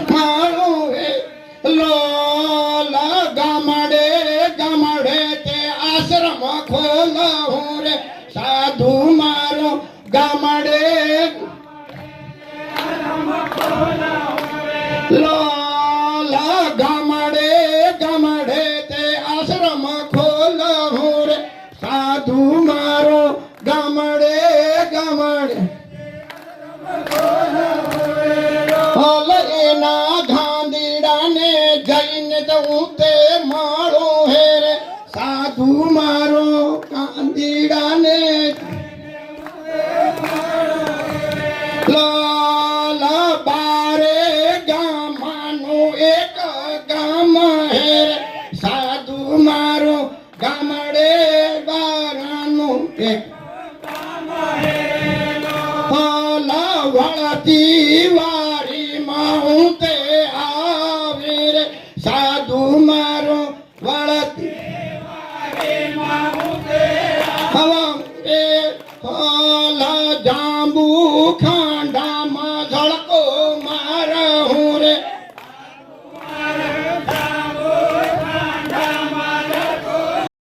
મારું હે લોલા ગામડે ગામડે તે આશ્રમ ખોલવું રે સાધુ મારો ગામડે લોલા ગામડે ગામડે તે આશ્રમ ખોલવું રે સાધુ મારો ગામડે ગામડે હલ એના ગાંધીડાને જઈને જવું તે માળો હે રે સાધુ મારો ગાંધીડાને લાલા બારે ગામનું એક ગામ હે રે સાધુ મારો ગામડે બારાનું એક વળતી વારીમાં હું તે આવી રે સાધુ મારો વળતી હવા એ જાંબુ ખાંડા